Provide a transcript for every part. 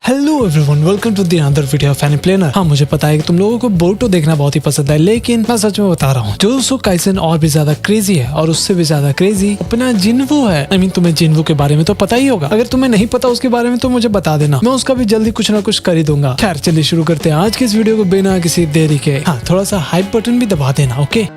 Hello everyone, welcome to the another video of any planner. हाँ, मुझे पता है कि तुम लोगों को बोरुतो देखना बहुत ही पसंद है, लेकिन मैं सच में बता रहा हूँ, जुजुत्सु काइसेन और भी ज्यादा क्रेजी है और उससे भी ज्यादा क्रेजी अपना जिन्वू है। आई मीन, तुम्हें जिन्वू के बारे में तो पता ही होगा। अगर तुम्हें नहीं पता उसके बारे में तो मुझे बता देना, मैं उसका भी जल्दी कुछ ना कुछ कर ही दूंगा। खैर, चलिए शुरू करते हैं आज के इस वीडियो को बिना किसी देरी के। हाँ, थोड़ा सा हाइप बटन भी दबा देना, ओके।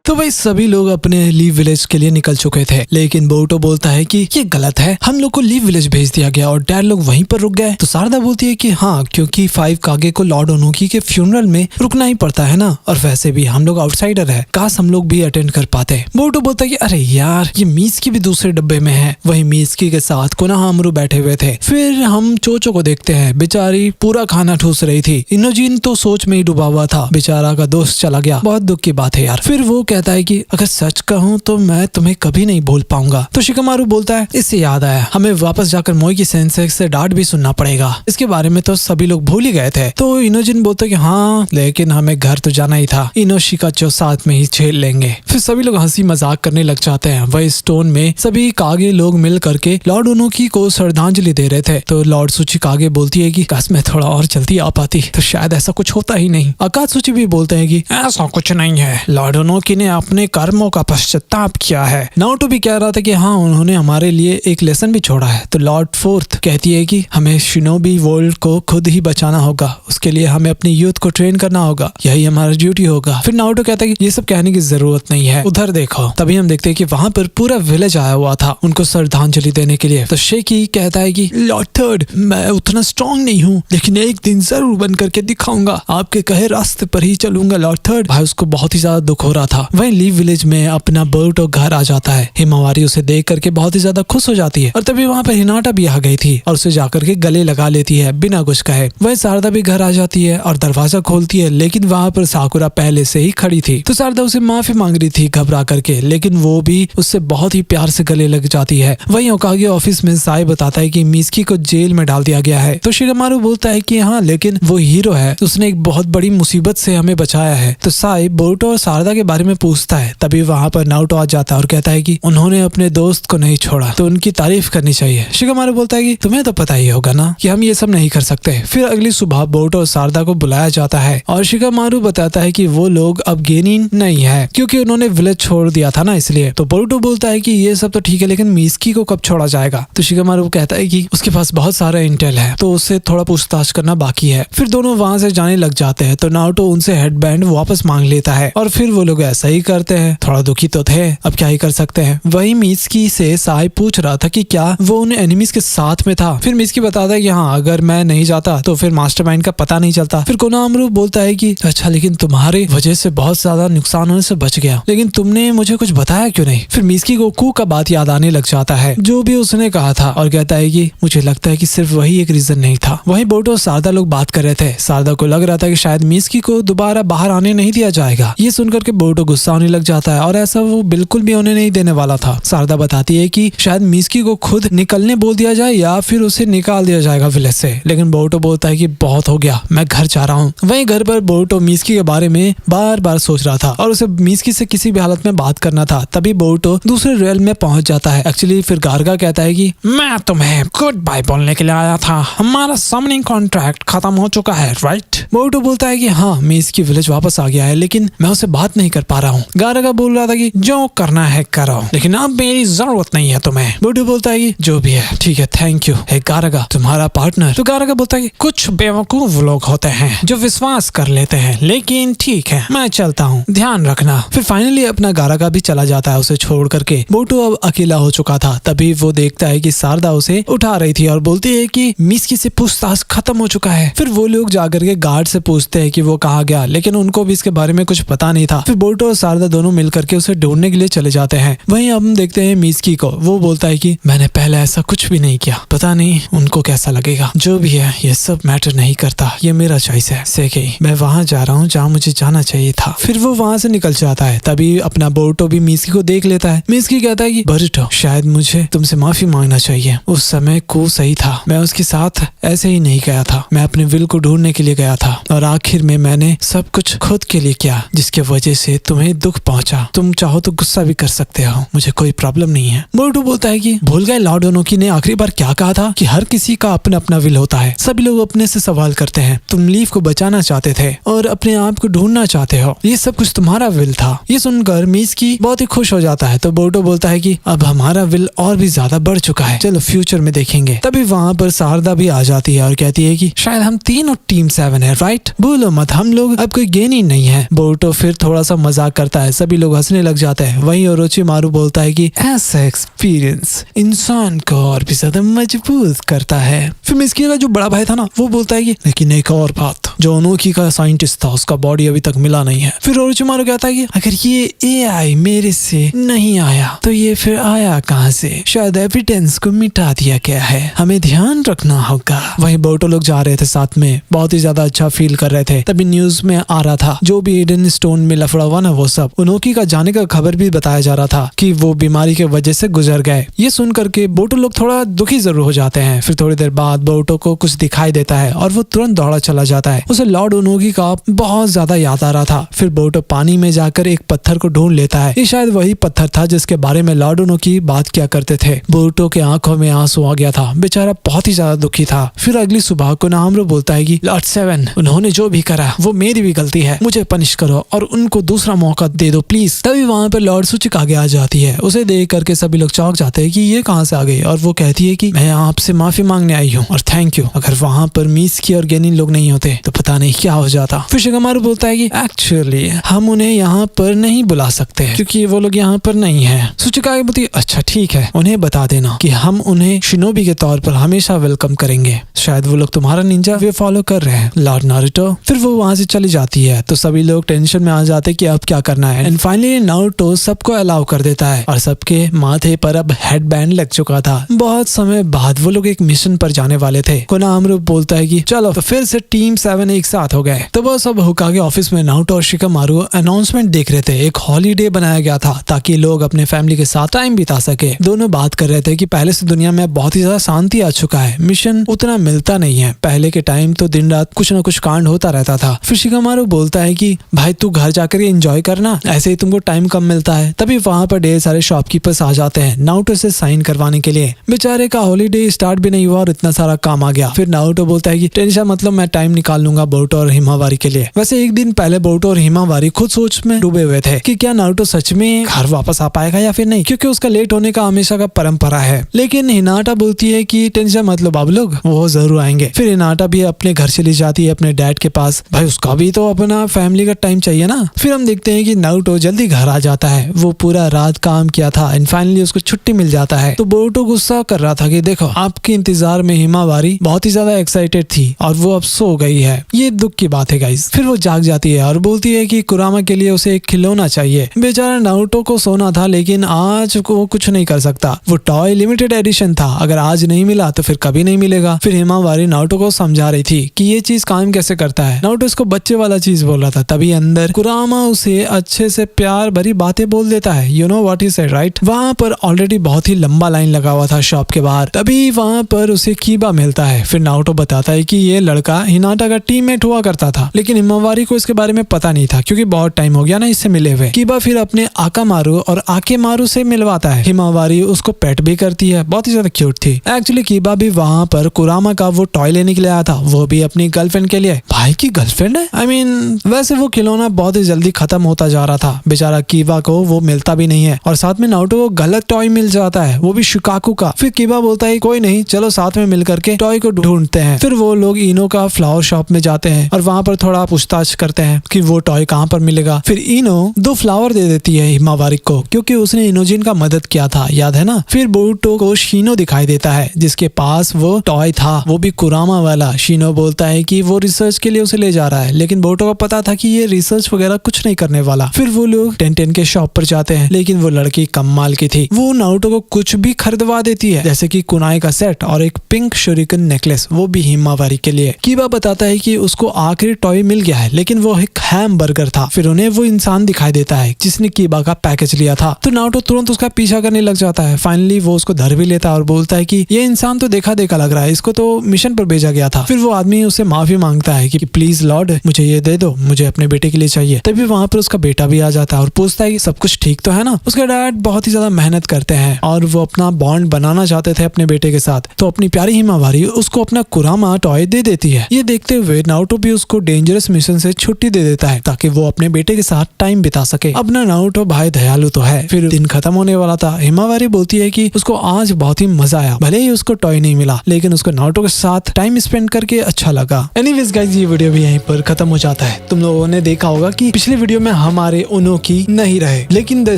तो भाई सभी लोग अपने लीव विलेज के लिए निकल चुके थे, लेकिन बोरुतो बोलता है कि ये गलत है, हम लोग को लीव विलेज भेज दिया गया और डैड लोग वहीं पर रुक गए। तो शारदा बोलती है कि हाँ, क्योंकि 5 कागे को लॉर्ड ओनोकी के फ्यूनरल में रुकना ही पड़ता है ना, और वैसे भी हम लोग आउटसाइडर है, काश हम लोग भी अटेंड कर पाते। बोरुतो बोलता है कि अरे यार, ये मीस्की भी दूसरे डब्बे में है। वही मीस्की के साथ कोनोहामारू बैठे हुए थे। फिर हम चोचो को देखते हैं, बेचारी पूरा खाना ठूस रही थी। इनोजिन तो सोच में ही डूबा हुआ था, बेचारा का दोस्त चला गया। बहुत दुख की बात है यार। फिर वो कहता है कि अगर सच कहूँ तो मैं तुम्हें कभी नहीं भूल पाऊंगा। तो शिकामारू बोलता है, इससे याद आया, हमें वापस जाकर मोई सेंसेई से डांट भी सुनना पड़ेगा। इसके बारे में तो सभी लोग भूल ही गए थे। तो इनोजिन बोलता है कि हाँ, लेकिन हमें घर तो जाना ही था, इनोशिकाचो साथ में ही झेल लेंगे। फिर सभी लोग हंसी मजाक करने लग जाते हैं। वही स्टोन में सभी कागे लोग मिल करके लॉर्ड ओनोकी को श्रद्धांजलि दे रहे थे। तो लॉर्ड सूची कागे बोलती है कि काश मैं थोड़ा और जल्दी आ पाती तो शायद ऐसा कुछ होता ही नहीं। अकात्सुची भी बोलते हैं कि ऐसा कुछ नहीं है, लॉर्ड ओनोकी ने अपने कर्मों का पश्चाताप किया है। नारुतो भी कह रहा था कि हाँ, उन्होंने हमारे लिए एक लेसन भी छोड़ा है। तो लॉर्ड फोर्थ कहती है कि हमें शिनोबी वर्ल्ड को खुद ही बचाना होगा, उसके लिए हमें अपनी यूथ को ट्रेन करना होगा, यही हमारा ड्यूटी होगा। फिर नारुतो कहता है कि ये सब कहने की जरूरत नहीं है, उधर देखो। तभी हम देखते हैं कि वहाँ पर पूरा विलेज आया हुआ था उनको श्रद्धांजलि देने के लिए। तो शेकी कहता है कि लॉर्ड थर्ड, मैं उतना स्ट्रॉन्ग नहीं हूँ, लेकिन एक दिन जरूर बन करके दिखाऊंगा, आपके कहे रास्ते पर ही चलूंगा लॉर्ड थर्ड। भाई, उसको बहुत ही ज्यादा दुख हो रहा था। वहीं लीव विलेज में अपना बोरुतो घर आ जाता है। हिमावारी उसे देख करके बहुत ही ज्यादा खुश हो जाती है और तभी वहाँ पर हिनाटा भी आ गई थी और उसे जाकर के गले लगा लेती है बिना कुछ कहे। वह शारदा भी घर आ जाती है और दरवाजा खोलती है, लेकिन वहाँ पर साकुरा पहले से ही खड़ी थी। तो शारदा उसे माफी मांग रही थी घबरा करके, लेकिन वो भी उससे बहुत ही प्यार से गले लग जाती है। वहीं ओकागे ऑफिस में साई बताता है कि मिस्की को जेल में डाल दिया गया है। तो शिकामारू बोलता है कि हाँ, लेकिन वो हीरो है, उसने एक बहुत बड़ी मुसीबत से हमें बचाया है। तो साई बोरुतो और शारदा के बारे में पूछता है। तभी वहाँ पर नारुतो आ जाता है और कहता है कि उन्होंने अपने दोस्त को नहीं छोड़ा, तो उनकी तारीफ करनी चाहिए। शिकामारू बोलता है कि तुम्हें तो पता ही होगा ना कि हम ये सब नहीं कर सकते। फिर अगली सुबह बोरुतो और शारदा को बुलाया जाता है और शिकामारू बताता है कि वो लोग अब गेनिन नहीं है, क्योंकि उन्होंने विलेज छोड़ दिया था ना, इसलिए। तो बोरुतो बोलता है कि ये सब तो ठीक है, लेकिन मिस्की को कब छोड़ा जाएगा। तो शिकामारू कहता है कि उसके पास बहुत सारा इंटेल है, तो उससे थोड़ा पूछताछ करना बाकी है। फिर दोनों वहाँ से जाने लग जाते हैं। तो नारुतो उनसे हेडबैंड वापस मांग लेता है और फिर वो लोग ऐसा ही करते हैं। थोड़ा दुखी तो थे, अब क्या ही कर सकते हैं। वही मिस्की से साई पूछ रहा था कि क्या वो उन एनिमीज के साथ में था। फिर मिस्की बताता है कि हाँ, अगर मैं नहीं जाता तो फिर मास्टरमाइंड का पता नहीं चलता। फिर कोनोहामारू बोलता है कि अच्छा, लेकिन तुम्हारी वजह से बहुत ज्यादा नुकसान होने से बच गया, लेकिन तुमने मुझे कुछ बताया क्यों नहीं। फिर मिस्की को कू का बात याद आने लग जाता है, जो भी उसने कहा था, और कहता है कि मुझे लगता है कि सिर्फ वही एक रीजन नहीं था। वही बोरुतो और शारदा लोग बात कर रहे थे। शारदा को लग रहा था कि शायद मिस्की को दोबारा बाहर आने नहीं दिया जाएगा। ये सुनकर के बोरुतो गुस्सा होने लग जाता है और ऐसा वो बिल्कुल भी होने नहीं देने वाला था। शारदा बताती है कि शायद मिस्की को खुद निकलने बोल दिया जाए या फिर उसे निकाल दिया जाएगा विलेज से, लेकिन बोरुतो बोलता है कि बहुत हो गया, मैं घर जा रहा हूँ। वहीं घर पर बोरुतो मिस्की के बारे में बार बार सोच रहा था और उसे मिस्की से किसी भी हालत में बात करना था। तभी बोरुतो दूसरे रेल में पहुंच जाता है। एक्चुअली फिर गार्गा कहता है कि मैं तुम्हें गुड बाय बोलने के लिए आया था, हमारा समनिंग कॉन्ट्रैक्ट खत्म हो चुका है, राइट। बोरुतो बोलता है कि हाँ, मिस्की विलेज वापस आ गया है, लेकिन मैं उसे बात नहीं कर पा रहा हूँ। गार्गा बोल रहा था कि जो करना है करो, लेकिन अब मेरी जरूरत नहीं है तुम्हें। बोरुतो बोलता है कि जो भी है ठीक है, थैंक यू। है गार्गा तुम्हारा पार्टनर। तो गार्गा बोलता है कि कुछ बेवकूफ लोग होते हैं जो विश्वास कर लेते हैं, लेकिन ठीक है, मैं चलता हूँ, ध्यान रखना। फिर फाइनली अपना गार्गा भी चला जाता है उसे छोड़ करके। बोरुतो अब अकेला हो चुका था। तभी वो देखता है कि शारदा उसे उठा रही थी और बोलती है कि मिस्की से पूछताछ खत्म हो चुका है। फिर वो लोग जाकर के गार्ड से पूछते हैं कि वो कहाँ गया, लेकिन उनको भी इसके बारे में कुछ पता नहीं था। फिर बोरुतो और शारदा दोनों मिलकर के उसे ढूंढने के लिए चले जाते हैं। वहीं हम देखते हैं मिस्की को, वो बोलता है कि मैंने पहले ऐसा कुछ भी नहीं किया, पता नहीं उनको कैसा लगेगा। जो भी है, ये सब मैटर नहीं करता, ये मेरा चॉइस है। सेकी, मैं वहाँ जा रहा हूँ जहाँ मुझे जाना चाहिए था। फिर वो वहाँ से निकल जाता है। तभी अपना बोरुतो भी मिस्की को देख लेता है। मिस्की कहता है कि बोरुतो, शायद मुझे तुमसे माफी मांगना चाहिए, उस समय कू सही था, मैं उसके साथ ऐसे ही नहीं गया था, मैं अपने विल को ढूंढने के लिए गया था और आखिर में मैंने सब कुछ खुद के लिए किया, जिसके वजह से तुम्हें तुम्हें दुख पहुंचा, तुम चाहो तो गुस्सा भी कर सकते हो, मुझे कोई प्रॉब्लम नहीं है। बोरुतो बोलता है कि भूल गए लॉर्ड ओनोकी ने आखिरी बार क्या कहा था कि हर किसी का अपना अपना विल होता है। सभी लोग अपने से सवाल करते हैं, तुम लीफ को बचाना चाहते थे और अपने आप को ढूंढना चाहते हो, ये सब कुछ तुम्हारा विल था। ये सुनकर मिसकी बहुत ही खुश हो जाता है। तो बोरुतो बोलता है कि अब हमारा विल और भी ज्यादा बढ़ चुका है, चलो फ्यूचर में देखेंगे। तभी वहाँ पर शारदा भी आ जाती है और कहती है कि शायद हम तीनों टीम 7 है, राइट? भूलो मत, हम लोग अब कोई गेन ही नहीं है। बोरुतो फिर थोड़ा सा मजाक करता है, सभी लोग हंसने लग जाते हैं। वहीं ओरोचिमारू बोलता है कि ऐसा एक्सपीरियंस इंसान को और भी ज्यादा मजबूत करता है। फिर मिसकी का जो बड़ा भाई था ना, वो बोलता है कि लेकिन एक और बात, जो ओनोकी का साइंटिस्ट था उसका बॉडी अभी तक मिला नहीं है। फिर ओरोचिमारू कहता है कि अगर ये एआई मेरे से नहीं आया तो ये फिर आया कहाँ से? शायद एविडेंस को मिटा दिया गया है, हमें ध्यान रखना होगा। वहीं बोरुतो लोग जा रहे थे साथ में, बहुत ही ज्यादा अच्छा फील कर रहे थे। तभी न्यूज में आ रहा था जो भी ईडन स्टोन में लफड़ा हुआ ना, वो सब ओनोकी का जाने का खबर भी बताया जा रहा था कि वो बीमारी के वजह से गुजर गए। ये सुन करके बोरुतो लोग थोड़ा दुखी जरूर हो जाते हैं। फिर थोड़ी देर बाद बोरुतो को कुछ दिखाई देता है और वो तुरंत दौड़ा चला जाता है। उसे लॉर्ड ओनोकी का बहुत ज्यादा याद आ रहा था। फिर बोरुतो पानी में जाकर एक पत्थर को ढूंढ लेता है। ये शायद वही पत्थर था जिसके बारे में लॉर्ड ओनोकी बात किया करते थे। बोरुतो के आंखों में आंसू आ गया था, बेचारा बहुत ही ज्यादा दुखी था। फिर अगली सुबह कोनाहामारू बोलता है कि लॉर्ड 7, उन्होंने जो भी करा वो मेरी भी गलती है, मुझे पनिश करो और उनको दूसरा मौका दे दो प्लीज। तभी वहाँ पर लॉर्ड सूचिक आगे आ जाती है। उसे देख करके सभी लोग चौंक जाते हैं कि ये कहाँ से आ गई, और वो कहती है कि मैं आपसे माफी मांगने आई हूँ और थैंक यू। अगर वहाँ पर मिसकी और गेनिन लोग नहीं होते तो पता नहीं क्या हो जाता। फिर शिगामारू बोलता है कि एक्चुअली हम उन्हें यहाँ पर नहीं बुला सकते क्योंकि वो लोग यहाँ पर नहीं है। सूचिका आगे बोलती है अच्छा ठीक है, उन्हें बता देना कि हम उन्हें शिनोबी के तौर पर हमेशा वेलकम करेंगे, शायद वो लोग तुम्हारा निंजा वे फॉलो कर रहे हैं लॉर्ड नारुतो। फिर वो वहाँ से चली जाती है तो सभी लोग टेंशन में आ जाते हैं कि अब क्या करना है। एंड फाइनली नारुतो सबको अलाउ कर देता है और सबके माथे पर अब हेड बैंड लग चुका था। बहुत समय बाद वो लोग एक मिशन पर जाने वाले थे। कोनाहामारू बोलता है कि चलो तो फिर से टीम 7 एक साथ हो गए। तो वो सब होकागे ऑफिस में नारुतो और शिगामारू अनाउंसमेंट देख रहे थे। एक हॉलीडे बनाया गया था ताकि लोग अपने फैमिली के साथ टाइम बिता सके। दोनों बात कर रहे थे कि पहले से दुनिया में बहुत ही ज्यादा शांति आ चुका है, मिशन उतना मिलता नहीं है। पहले के टाइम तो दिन रात कुछ न कुछ कांड होता रहता था। फिर शिगामारू बोलता है कि भाई तू घर जाकर एंजॉय करना, ऐसे ही तुमको टाइम कम मिलता है। तभी वहाँ पर ढेर सारे शॉपकीपर्स आ जाते हैं नारुतो से साइन करवाने के लिए। बेचारे का हॉलीडे स्टार्ट भी नहीं हुआ और इतना सारा काम आ गया। फिर नारुतो बोलता है कि टेंशन मतलब मैं टाइम निकाल लूंगा बोरुतो और हिमावारी के लिए। वैसे एक दिन पहले बोरुतो और हिमावारी खुद सोच में डूबे हुए थे कि क्या नारुतो सच में घर वापस आ पाएगा या फिर नहीं, क्योंकि उसका लेट होने का हमेशा का परंपरा है। लेकिन हिनाटा बोलती है कि टेंशन मतलब आप लोग वो जरूर आएंगे। फिर हिनाटा भी अपने घर चली जाती है अपने डैड के पास, भाई उसका भी तो अपना फैमिली का टाइम चाहिए ना। फिर हम देखते हैं कि नारुतो जल्दी घर आ जाता है, वो पूरा रात काम किया था एंड फाइनली उसको छुट्टी मिल जाता है। तो बोरुतो गुस्सा कर रहा था कि देखो आपके इंतजार में हिमावारी बहुत ही ज्यादा एक्साइटेड थी और वो अब सो गई है, ये दुख की बात है गाइस। फिर वो जाग जाती है और बोलती है कि कुरामा के लिए उसे एक खिलौना चाहिए। बेचारा नारुतो को सोना था लेकिन आज वो कुछ नहीं कर सकता, वो टॉय लिमिटेड एडिशन था, अगर आज नहीं मिला तो फिर कभी नहीं मिलेगा। फिर हिमावारी नारुतो को समझा रही थी कि ये चीज काम कैसे करता है। नारुतो इसको बच्चे वाला चीज बोल रहा था, तभी अंदर कुरामा उसे अच्छे से प्यार भरी बातें बोल देता है। You know what he said right. वहाँ पर ऑलरेडी बहुत ही लंबा लाइन लगा हुआ था शॉप के बाहर। तभी वहाँ पर उसे कीबा मिलता है। फिर नारुतो बताता है कि ये लड़का हिनाटा का टीममेट हुआ करता था, लेकिन हिमावारी को इसके बारे में पता नहीं था क्योंकि बहुत टाइम हो गया ना इससे मिले हुए। कीबा फिर अपने आकामारू और आकेमारू से मिलवाता है। हिमावारी उसको पेट भी करती है, बहुत ही ज्यादा क्यूट थी। एक्चुअली कीबा भी वहाँ पर कुरामा का वो टॉय लेने के लिए आया था, वो भी अपनी गर्लफ्रेंड के लिए। भाई की गर्लफ्रेंड है, आई मीन वैसे वो खिलौना बहुत ही जल्दी खत्म होता जा रहा था। बेचारा कीबा को वो मिलता भी नहीं है और साथ में नारुतो को गलत टॉय मिल जाता है, वो भी शिकाकू का। फिर कीबा बोलता है कोई नहीं, चलो साथ में मिल करके टॉय को ढूंढते हैं। फिर वो लोग इनो का फ्लावर शॉप में जाते हैं और वहाँ पर थोड़ा पूछताछ करते हैं कि वो टॉय कहाँ पर मिलेगा। फिर इनो 2 फ्लावर दे देती है हिमावारी को क्योंकि उसने इनोजिन का मदद किया था, याद है ना। फिर बोरुतो को शिनो दिखाई देता है जिसके पास वो टॉय था, वो भी कुरामा वाला। शिनो बोलता है कि वो रिसर्च के लिए उसे ले जा रहा है, लेकिन बोरुतो को पता था कि ये रिसर्च वगैरह कुछ नहीं करने वाला। फिर वो लोग टेंटेन के शॉप पर जाते हैं, लेकिन वो लड़की कमाल की थी, वो नारुतो को कुछ भी खरीदवा देती है, जैसे कि कुनाई का सेट और एक पिंक शuriken नेकलेस, वो भी हिमावारी के लिए। कीबा बताता है कि उसको आखिरी टॉय मिल गया है, लेकिन वो एक हैम बर्गर था। फिर उन्हें वो इंसान दिखाई देता है जिसने कीबा का पैकेज लिया था, तो नारुतो तुरंत उसका पीछा करने लग जाता है। फाइनली वो उसको धर भी लेता है और बोलता है कि ये इंसान तो देखा देखा लग रहा है, इसको तो मिशन पर भेजा गया था। फिर वो आदमी उससे माफी मांगता है कि प्लीज लॉर्ड मुझे ये दे दो, मुझे अपने बेटे के लिए चाहिए। तभी वहाँ पर उसका बेटा भी आ जाता है और पूछता है कि सब कुछ ठीक तो है ना। उसके डैड बहुत ही ज्यादा मेहनत करते हैं और वो अपना बॉन्ड बनाना चाहते थे अपने बेटे के साथ, तो अपनी प्यारी हिमावारी उसको अपना कुरामा टॉय दे देती है। ये देखते हुए नारुतो भी उसको डेंजरस मिशन से छुट्टी दे देता है ताकि वो अपने बेटे के साथ टाइम बिता सके। अपना नारुतो भाई दयालु तो है। फिर दिन खत्म होने वाला था। हिमावारी बोलती है कि उसको आज बहुत ही मजा आया, भले ही उसको टॉय नहीं मिला लेकिन उसको नारुतो के साथ टाइम स्पेंड करके अच्छा लगा। एनीवेज गाइस, ये वीडियो भी यहीं पर खत्म हो जाता है। तुम लोगों ने देखा होगा कि पिछले वीडियो में हमारे उनोकी नहीं रहे, लेकिन the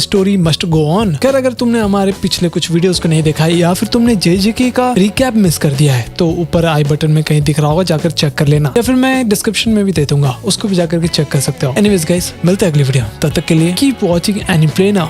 story must go on. अगर तुमने हमारे पिछले कुछ वीडियोस को नहीं देखा है या फिर तुमने जेजेके का रिकैप मिस कर दिया है तो ऊपर आई बटन में कहीं दिख रहा होगा, जाकर चेक कर लेना, या फिर मैं डिस्क्रिप्शन में भी दे दूंगा, उसको भी जाकर के चेक कर सकते हो। एनीवेज गाइस, मिलते हैं अगली वीडियो, तब तक के लिए keep watching anime play now.